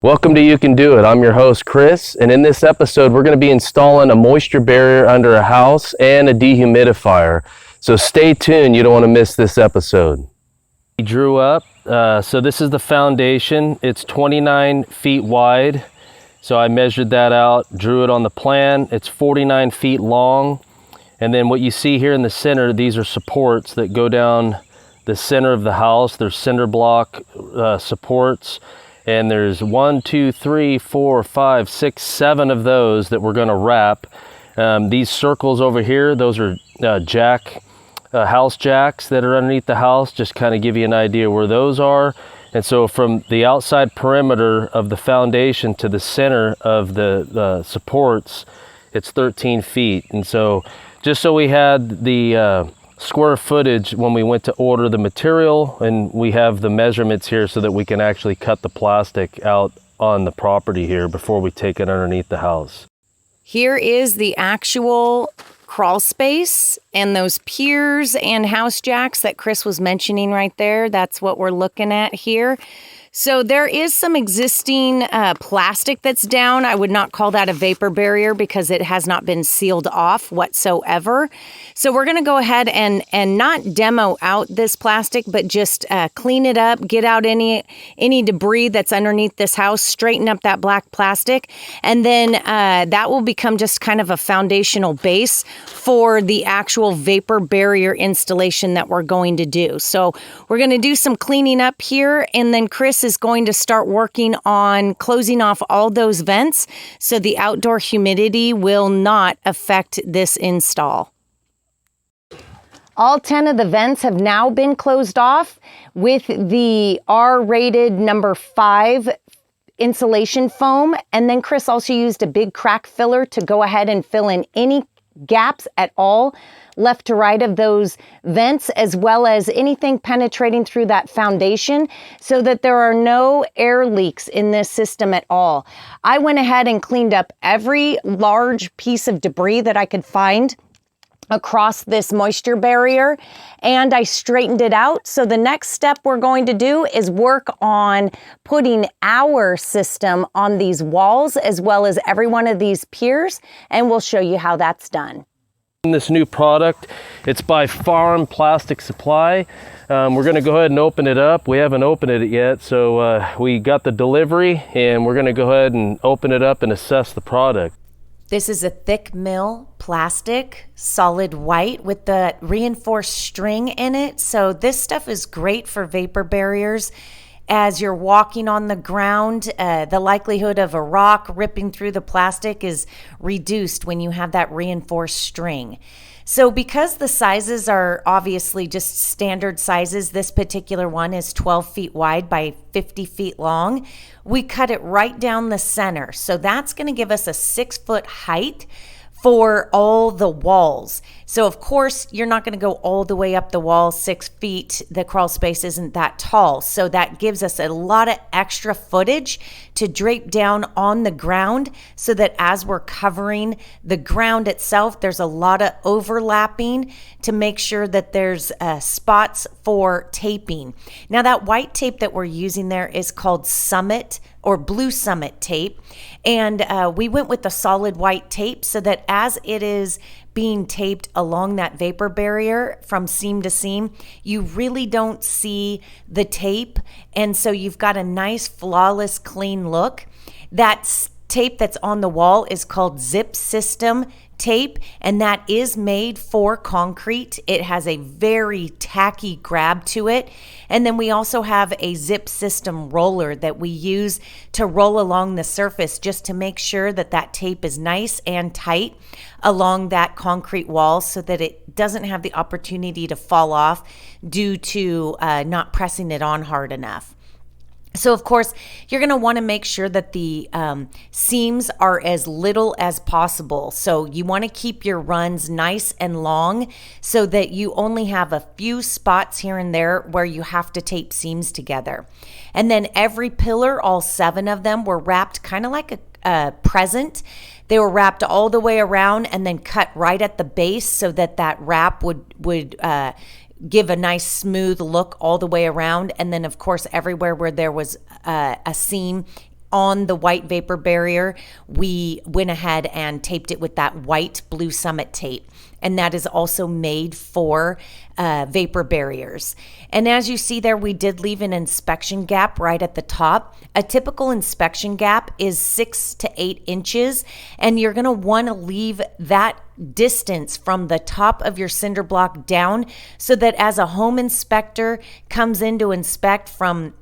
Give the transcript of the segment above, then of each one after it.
Welcome to You Can Do It. I'm your host, Chris, and in this episode, we're going to be installing a moisture barrier under a house and a dehumidifier. So stay tuned. You don't want to miss this episode. We drew up. So this is the foundation. It's 29 feet wide. So I measured that out, drew it on the plan. It's 49 feet long. And then what you see here in the center, these are supports that go down the center of the house. There's cinder block supports. And there's 1, 2, 3, 4, 5, 6, 7 of those that we're going to wrap. These circles over here, those are house jacks that are underneath the house. Just kind of give you an idea where those are. And so from the outside perimeter of the foundation to the center of the supports, it's 13 feet. And so just so we had the square footage when we went to order the material, and we have the measurements here so that we can actually cut the plastic out on the property here before we take it underneath the house. Here is the actual crawl space and those piers and house jacks that Chris was mentioning right there. That's what we're looking at here. So there is some existing plastic that's down. I would not call that a vapor barrier because it has not been sealed off whatsoever. So we're going to go ahead and not demo out this plastic, but just clean it up, get out any debris that's underneath this house, straighten up that black plastic, and then that will become just kind of a foundational base for the actual vapor barrier installation that we're going to do. So we're going to do some cleaning up here, and then Chris is going to start working on closing off all those vents so the outdoor humidity will not affect this install. All 10 of the vents have now been closed off with the R-rated number 5 insulation foam. And then Chris also used a big crack filler to go ahead and fill in any gaps at all left to right of those vents, as well as anything penetrating through that foundation so that there are no air leaks in this system at all. I went ahead and cleaned up every large piece of debris that I could find across this moisture barrier, and I straightened it out. So the next step we're going to do is work on putting our system on these walls as well as every one of these piers, and we'll show you how that's done. This new product, it's by Farm Plastic Supply. We're going to go ahead and open it up. We haven't opened it yet, so we got the delivery, and we're going to go ahead and open it up and assess the product. This is a thick mill plastic, solid white with the reinforced string in it. So this stuff is great for vapor barriers. As you're walking on the ground, the likelihood of a rock ripping through the plastic is reduced when you have that reinforced string. So because the sizes are obviously just standard sizes, this particular one is 12 feet wide by 50 feet long, we cut it right down the center. So that's going to give us a 6-foot height for all the walls. So of course, you're not going to go all the way up the wall 6 feet. The crawl space isn't that tall. So that gives us a lot of extra footage to drape down on the ground so that as we're covering the ground itself, there's a lot of overlapping to make sure that there's spots for taping. Now that white tape that we're using there is called Summit or Blue Summit tape. And we went with the solid white tape so that as it is being taped along that vapor barrier from seam to seam, you really don't see the tape. And so you've got a nice, flawless, clean look. That tape that's on the wall is called Zip System tape, and that is made for concrete. It has a very tacky grab to it. And then we also have a Zip System roller that we use to roll along the surface just to make sure that that tape is nice and tight along that concrete wall so that it doesn't have the opportunity to fall off due to not pressing it on hard enough. So of course, you're going to want to make sure that the seams are as little as possible. So you want to keep your runs nice and long so that you only have a few spots here and there where you have to tape seams together. And then every pillar, all 7 of them, were wrapped kind of like a present. They were wrapped all the way around and then cut right at the base so that that wrap would give a nice smooth look all the way around. And then of course everywhere where there was a seam on the white vapor barrier, we went ahead and taped it with that white Blue Summit tape. And that is also made for vapor barriers. And as you see there, we did leave an inspection gap right at the top. A typical inspection gap is 6 to 8 inches, and you're gonna wanna leave that distance from the top of your cinder block down so that as a home inspector comes in to inspect from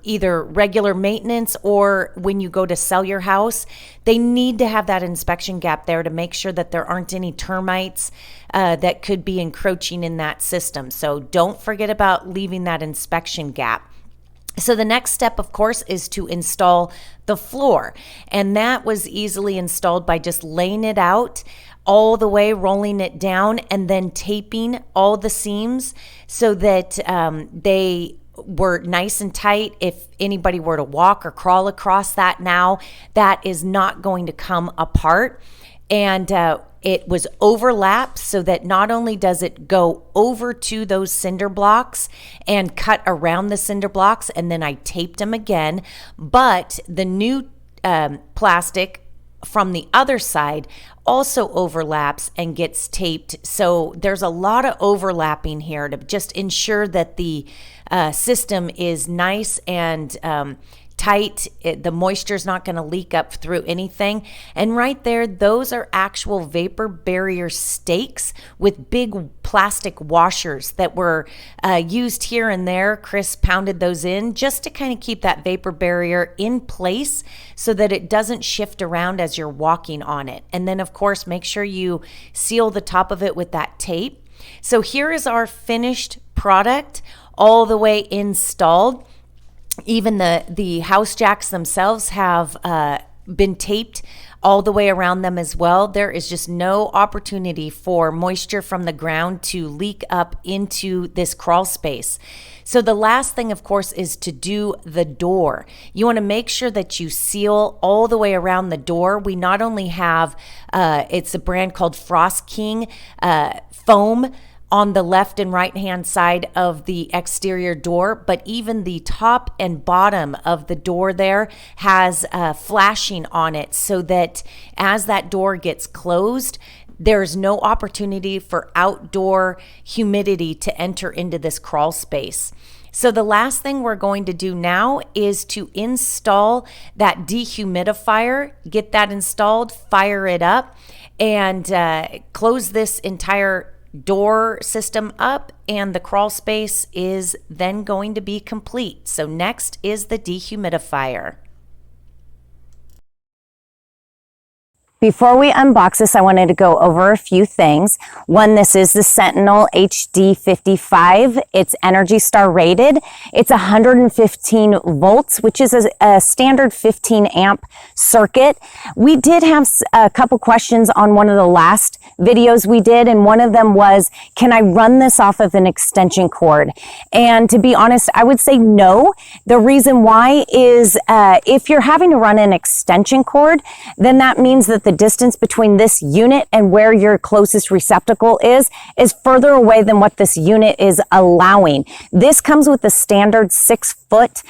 either regular maintenance or when you go to sell your house, they need to have that inspection gap there to make sure that there aren't any termites that could be encroaching in that system. So don't forget about leaving that inspection gap. So the next step, of course, is to install the floor. And that was easily installed by just laying it out all the way, rolling it down, and then taping all the seams so that they were nice and tight. If anybody were to walk or crawl across that now, that is not going to come apart. And it was overlapped so that not only does it go over to those cinder blocks and cut around the cinder blocks, and then I taped them again, but the new plastic from the other side also overlaps and gets taped. So there's a lot of overlapping here to just ensure that the system is nice and tight. The moisture is not going to leak up through anything. And right there, those are actual vapor barrier stakes with big plastic washers that were used here and there. Chris pounded those in just to kind of keep that vapor barrier in place so that it doesn't shift around as you're walking on it. And then, of course, make sure you seal the top of it with that tape. So here is our finished product all the way installed. Even the house jacks themselves have been taped all the way around them as well. There is just no opportunity for moisture from the ground to leak up into this crawl space. So the last thing, of course, is to do the door. You want to make sure that you seal all the way around the door. We not only have, it's a brand called Frost King foam on the left and right hand side of the exterior door, but even the top and bottom of the door there has flashing on it so that as that door gets closed, there's no opportunity for outdoor humidity to enter into this crawl space. So the last thing we're going to do now is to install that dehumidifier, get that installed, fire it up, and close this entire door system up, and the crawl space is then going to be complete. So next is the dehumidifier. Before we unbox this, I wanted to go over a few things. One, this is the Sentinel HD55. It's Energy Star rated. It's 115 volts, which is a standard 15 amp circuit. We did have a couple questions on one of the last videos we did, and one of them was, can I run this off of an extension cord? And to be honest, I would say no. The reason why is if you're having to run an extension cord, then that means that the distance between this unit and where your closest receptacle is further away than what this unit is allowing. This comes with the standard 6-foot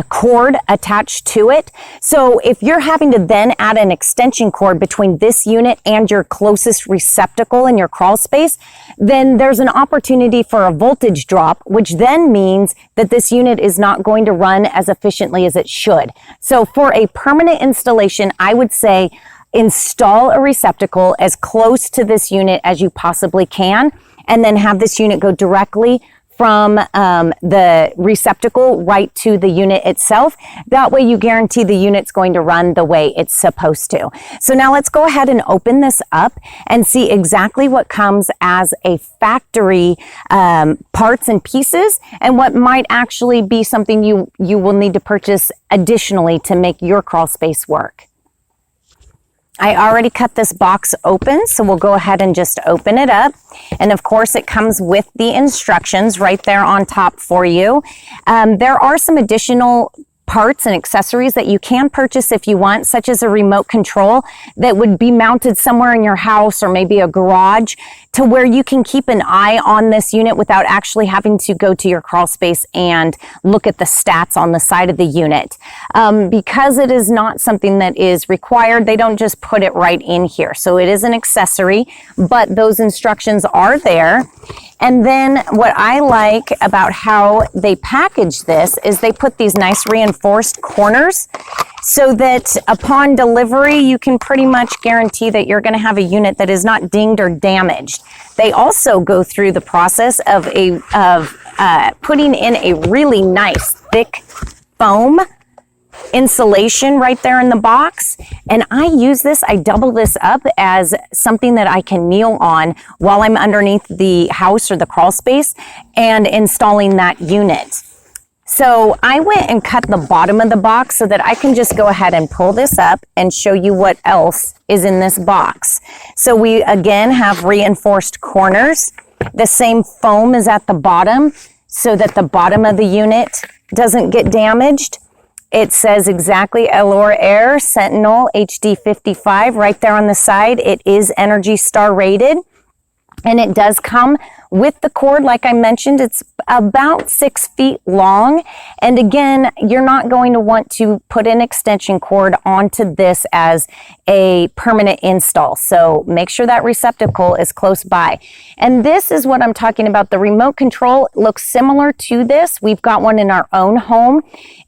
cord attached to it. So if you're having to then add an extension cord between this unit and your closest receptacle in your crawl space, then there's an opportunity for a voltage drop, which then means that this unit is not going to run as efficiently as it should. So for a permanent installation, I would say install a receptacle as close to this unit as you possibly can, and then have this unit go directly from the receptacle right to the unit itself. That way you guarantee the unit's going to run the way it's supposed to. So now let's go ahead and open this up and see exactly what comes as a factory parts and pieces, and what might actually be something you will need to purchase additionally to make your crawl space work. I already cut this box open, so we'll go ahead and just open it up. And of course, it comes with the instructions right there on top for you. There are some additional parts and accessories that you can purchase if you want, such as a remote control that would be mounted somewhere in your house or maybe a garage, to where you can keep an eye on this unit without actually having to go to your crawl space and look at the stats on the side of the unit. Because it is not something that is required, they don't just put it right in here. So it is an accessory, but those instructions are there. And then what I like about how they package this is they put these nice reinforced corners so that upon delivery, you can pretty much guarantee that you're going to have a unit that is not dinged or damaged. They also go through the process of putting in a really nice thick foam insulation right there in the box. And I use this, I double this up as something that I can kneel on while I'm underneath the house or the crawl space and installing that unit. So I went and cut the bottom of the box so that I can just go ahead and pull this up and show you what else is in this box. So we again have reinforced corners. The same foam is at the bottom so that the bottom of the unit doesn't get damaged. It says exactly Alorair Sentinel HD55 right there on the side. It is Energy Star rated, and it does come with the cord. Like I mentioned, it's about 6 feet long. And again, you're not going to want to put an extension cord onto this as a permanent install. So make sure that receptacle is close by. And this is what I'm talking about. The remote control looks similar to this. We've got one in our own home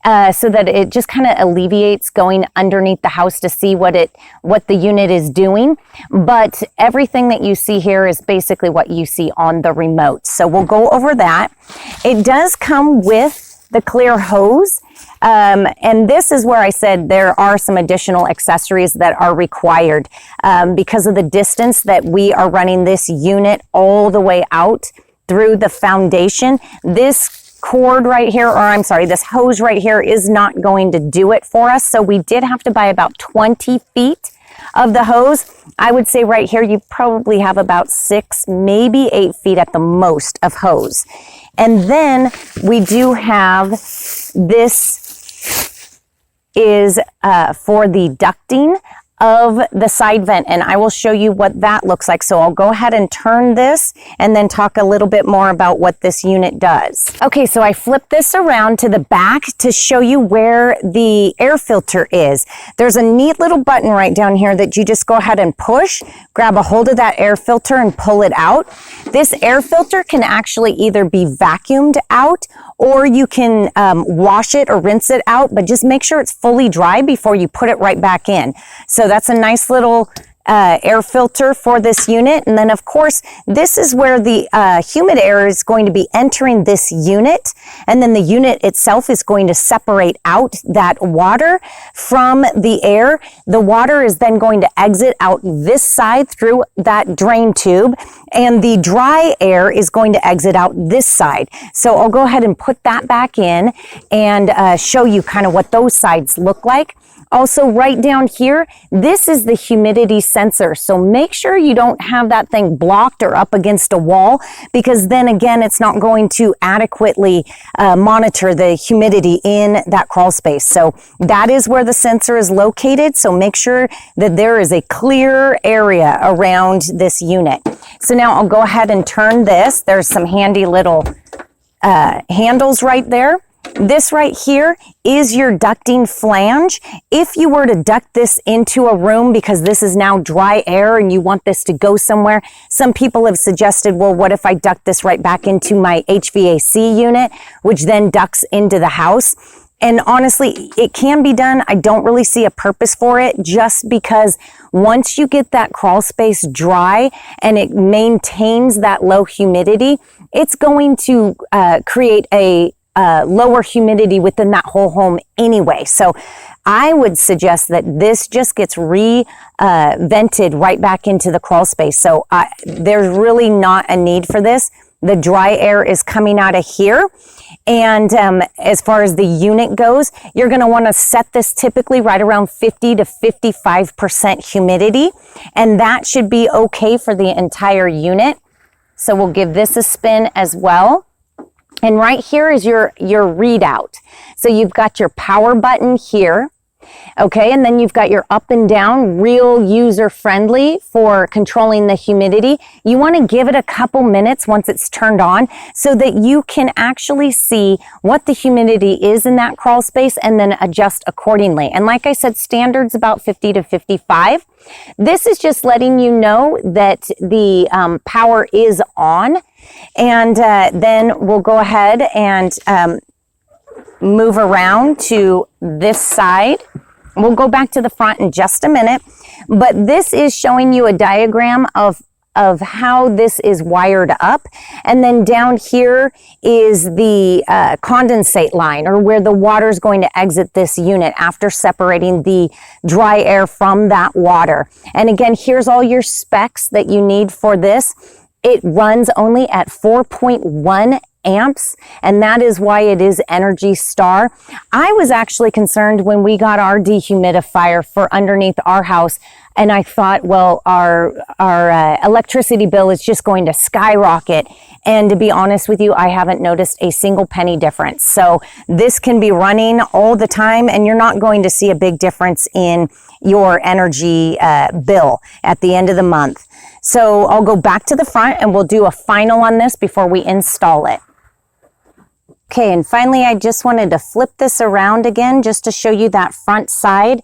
so that it just kind of alleviates going underneath the house to see what the unit is doing. But everything that you see here is basically what you see on the remote. So we'll go over that. It does come with the clear hose. And this is where I said there are some additional accessories that are required because of the distance that we are running this unit all the way out through the foundation. This cord right here, or I'm sorry, this hose right here is not going to do it for us. So we did have to buy about 20 feet of the hose. I would say right here, you probably have about 6, maybe 8 feet at the most of hose. And then we do have this is for the ducting of the side vent, and I will show you what that looks like. So I'll go ahead and turn this and then talk a little bit more about what this unit does. Okay, so I flipped this around to the back to show you where the air filter is. There's a neat little button right down here that you just go ahead and push, grab a hold of that air filter and pull it out. This air filter can actually either be vacuumed out or you can wash it or rinse it out, but just make sure it's fully dry before you put it right back in. So that's a nice little air filter for this unit. And then of course, this is where the humid air is going to be entering this unit. And then the unit itself is going to separate out that water from the air. The water is then going to exit out this side through that drain tube. And the dry air is going to exit out this side. So I'll go ahead and put that back in and show you kind of what those sides look like. Also, right down here, this is the humidity sensor. So make sure you don't have that thing blocked or up against a wall, because then again, it's not going to adequately monitor the humidity in that crawl space. So that is where the sensor is located. So make sure that there is a clear area around this unit. So now I'll go ahead and turn this. There's some handy little handles right there. This right here is your ducting flange. If you were to duct this into a room, because this is now dry air and you want this to go somewhere, some people have suggested, well, what if I duct this right back into my HVAC unit, which then ducts into the house? And honestly, it can be done. I don't really see a purpose for it, just because once you get that crawl space dry and it maintains that low humidity, it's going to create a lower humidity within that whole home anyway. So I would suggest that this just gets vented right back into the crawl space. So there's really not a need for this. The dry air is coming out of here. And as far as the unit goes, you're going to want to set this typically right around 50 to 55% humidity. And that should be okay for the entire unit. So we'll give this a spin as well. And right here is your readout. So you've got your power button here. Okay, and then you've got your up and down, real user friendly for controlling the humidity. You want to give it a couple minutes once it's turned on so that you can actually see what the humidity is in that crawl space and then adjust accordingly. And like I said, standard's about 50 to 55. This is just letting you know that the power is on. And then we'll go ahead and move around to this side. We'll go back to the front in just a minute, but this is showing you a diagram of how this is wired up. And then down here is the condensate line, or where the water is going to exit this unit after separating the dry air from that water. And again, here's all your specs that you need for this. It runs only at 4.1 amps, and that is why it is Energy Star. I was actually concerned when we got our dehumidifier for underneath our house, and I thought, well, our electricity bill is just going to skyrocket. And to be honest with you, I haven't noticed a single penny difference. So this can be running all the time, and you're not going to see a big difference in your energy bill at the end of the month. So I'll go back to the front and we'll do a final on this before we install it. Okay, and finally, I just wanted to flip this around again just to show you that front side.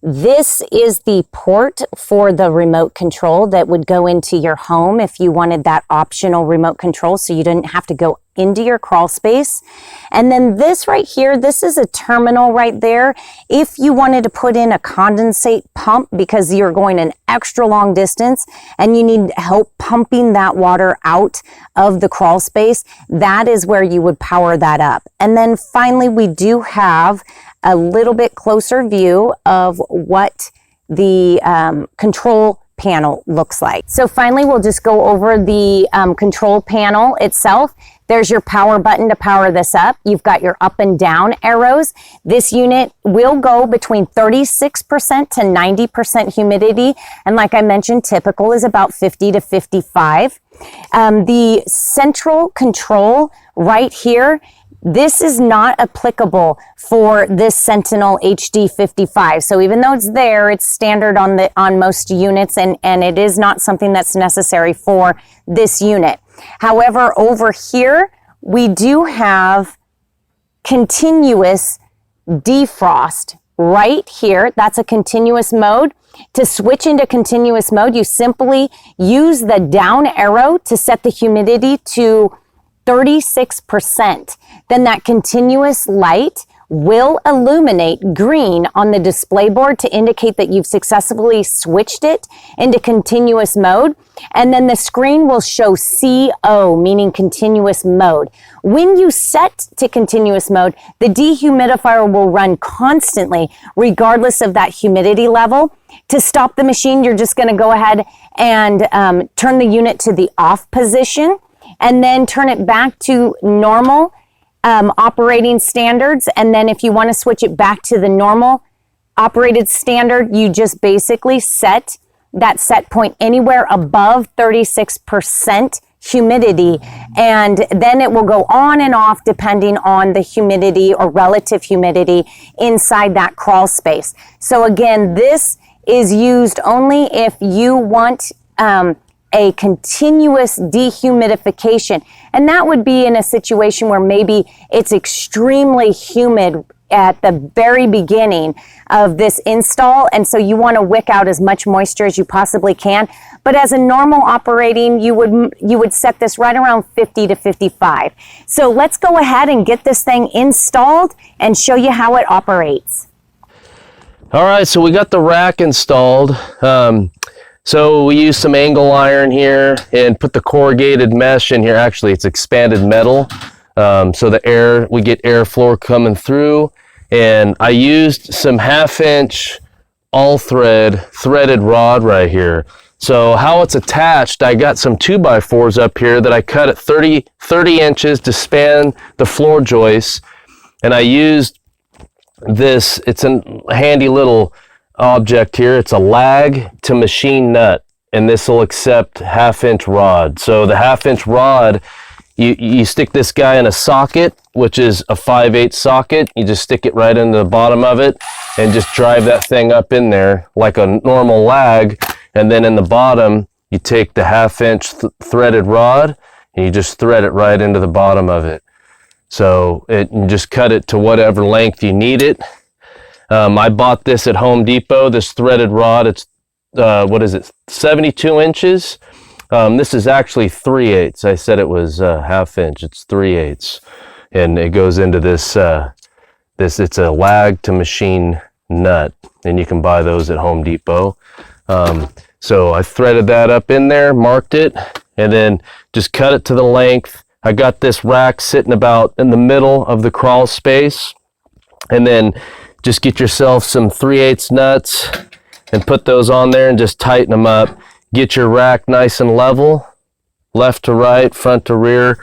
This is the port for the remote control that would go into your home if you wanted that optional remote control so you didn't have to go into your crawl space. And then this right here, this is a terminal right there. If you wanted to put in a condensate pump because you're going an extra long distance and you need help pumping that water out of the crawl space, that is where you would power that up. And then finally, we do have a little bit closer view of what the control panel looks like. So finally, we'll just go over the control panel itself. There's your power button to power this up. You've got your up and down arrows. This unit will go between 36% to 90% humidity. And like I mentioned, typical is about 50 to 55. The central control right here, this is not applicable for this Sentinel HD55. So even though it's there, it's standard on most units, and it is not something that's necessary for this unit. However, over here, we do have continuous defrost right here. That's a continuous mode. To switch into continuous mode, you simply use the down arrow to set the humidity to 36%. Then that continuous light will illuminate green on the display board to indicate that you've successfully switched it into continuous mode. And then the screen will show CO, meaning continuous mode. When you set to continuous mode, the dehumidifier will run constantly, regardless of that humidity level. To stop the machine, you're just going to go ahead and turn the unit to the off position, and then turn it back to normal operating standards. And then if you want to switch it back to the normal operated standard, you just basically set that set point anywhere above 36% humidity. And then it will go on and off depending on the humidity or relative humidity inside that crawl space. So again, this is used only if you want a continuous dehumidification. And that would be in a situation where maybe it's extremely humid at the very beginning of this install, and so you want to wick out as much moisture as you possibly can. But as a normal operating, you would set this right around 50 to 55. So let's go ahead and get this thing installed and show you how it operates. All right, so we got the rack installed. So we use some angle iron here and put the corrugated mesh in here. Actually, it's expanded metal. So we get airflow coming through. And I used some 1/2-inch threaded rod right here. So how it's attached, I got some 2x4s up here that I cut at 30 inches to span the floor joists. And I used this, it's a handy little object here. It's a lag to machine nut, and this will accept 1/2-inch rod. So the 1/2-inch rod you stick this guy in a socket, which is a 5/8 socket. You just stick it right into the bottom of it and just drive that thing up in there like a normal lag. And then in the bottom, you take the 1/2-inch threaded rod and you just thread it right into the bottom of it. So you just cut it to whatever length you need it. I bought this at Home Depot, this threaded rod. It's, 72 inches. This is actually 3/8. I said it was 1/2 inch. It's 3/8. And it goes into this, it's a lag to machine nut. And you can buy those at Home Depot. So I threaded that up in there, marked it, and then just cut it to the length. I got this rack sitting about in the middle of the crawl space. And then just get yourself some 3/8 nuts and put those on there and just tighten them up. Get your rack nice and level, left to right, front to rear,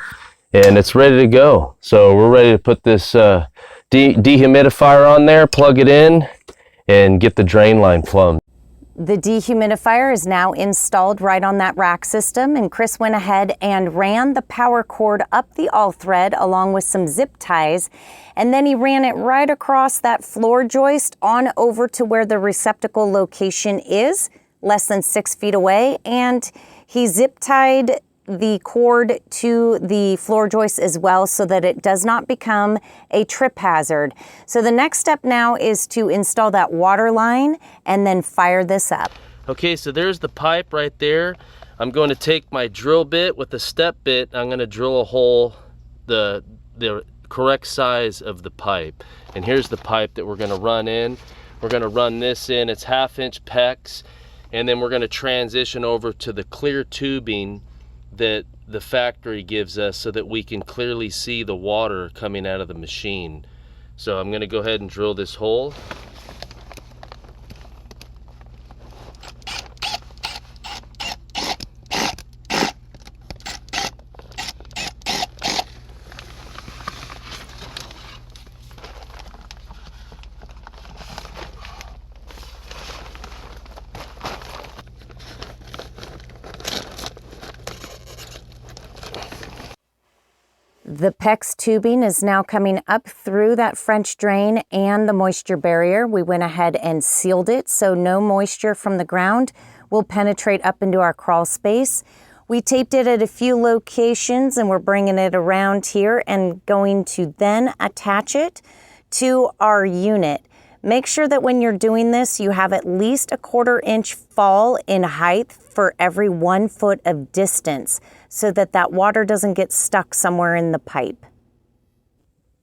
and it's ready to go. So we're ready to put this dehumidifier on there, plug it in, and get the drain line plumbed. The dehumidifier is now installed right on that rack system, and Chris went ahead and ran the power cord up the all thread along with some zip ties, and then he ran it right across that floor joist on over to where the receptacle location is, less than 6 feet away, and he zip tied the cord to the floor joist as well so that it does not become a trip hazard. So the next step now is to install that water line and then fire this up. Okay, so there's the pipe right there. I'm going to take my drill bit with the step bit. I'm going to drill a hole the correct size of the pipe. And here's the pipe that we're going to run in. We're going to run this in. It's 1/2-inch PEX. And then we're going to transition over to the clear tubing that the factory gives us so that we can clearly see the water coming out of the machine. So I'm going to go ahead and drill this hole. The PEX tubing is now coming up through that French drain and the moisture barrier. We went ahead and sealed it so no moisture from the ground will penetrate up into our crawl space. We taped it at a few locations and we're bringing it around here and going to then attach it to our unit. Make sure that when you're doing this, you have at least a 1/4 inch fall in height for every 1 foot of distance so that that water doesn't get stuck somewhere in the pipe.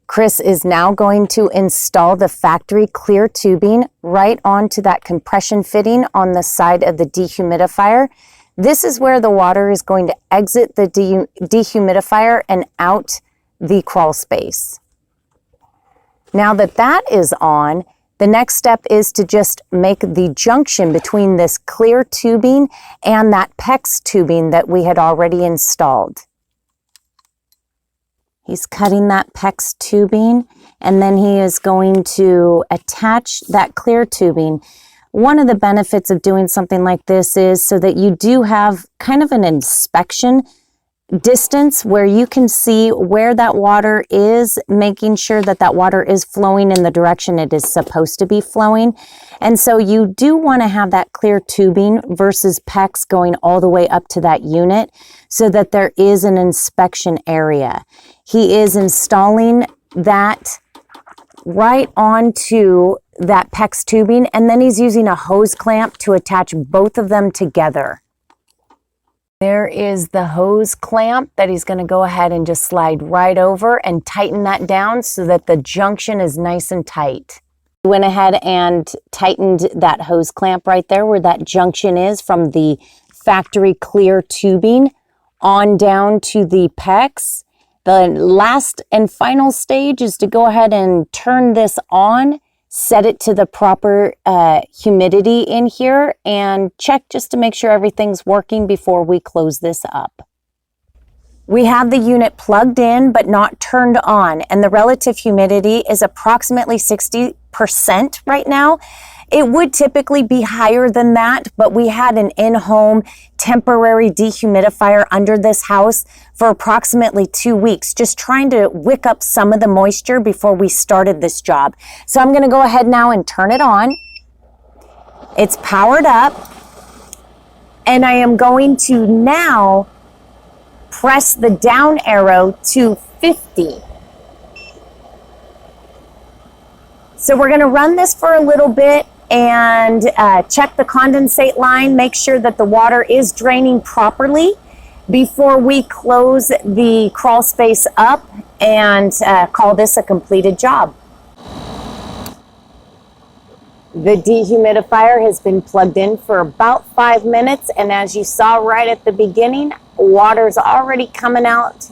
Chris is now going to install the factory clear tubing right onto that compression fitting on the side of the dehumidifier. This is where the water is going to exit the dehumidifier and out the crawl space. Now that that is on, the next step is to just make the junction between this clear tubing and that PEX tubing that we had already installed. He's cutting that PEX tubing and then he is going to attach that clear tubing. One of the benefits of doing something like this is so that you do have kind of an inspection distance where you can see where that water is, making sure that that water is flowing in the direction it is supposed to be flowing. And so you do want to have that clear tubing versus PEX going all the way up to that unit so that there is an inspection area. He is installing that right onto that PEX tubing, and then he's using a hose clamp to attach both of them together. There is the hose clamp that he's going to go ahead and just slide right over and tighten that down so that the junction is nice and tight. He went ahead and tightened that hose clamp right there where that junction is from the factory clear tubing on down to the PEX. The last and final stage is to go ahead and turn this on, set it to the proper humidity in here, and check just to make sure everything's working before we close this up. We have the unit plugged in but not turned on, and the relative humidity is approximately 60% right now. It would typically be higher than that, but we had an in-home temporary dehumidifier under this house for approximately 2 weeks, just trying to wick up some of the moisture before we started this job. So I'm going to go ahead now and turn it on. It's powered up, and I am going to now press the down arrow to 50. So we're going to run this for a little bit and check the condensate line, make sure that the water is draining properly before we close the crawl space up and call this a completed job. The dehumidifier has been plugged in for about 5 minutes, and as you saw right at the beginning, water's already coming out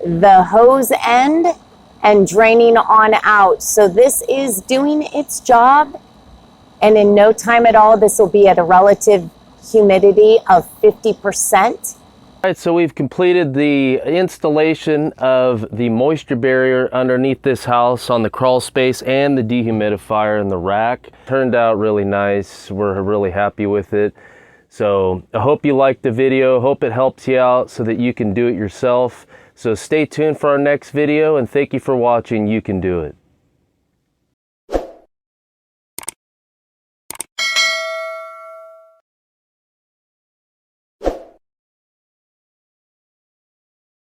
the hose end and draining on out. So this is doing its job, and in no time at all, this will be at a relative humidity of 50%. All right, so we've completed the installation of the moisture barrier underneath this house on the crawl space and the dehumidifier in the rack. Turned out really nice. We're really happy with it. So I hope you liked the video. Hope it helps you out so that you can do it yourself. So stay tuned for our next video, and thank you for watching You Can Do It.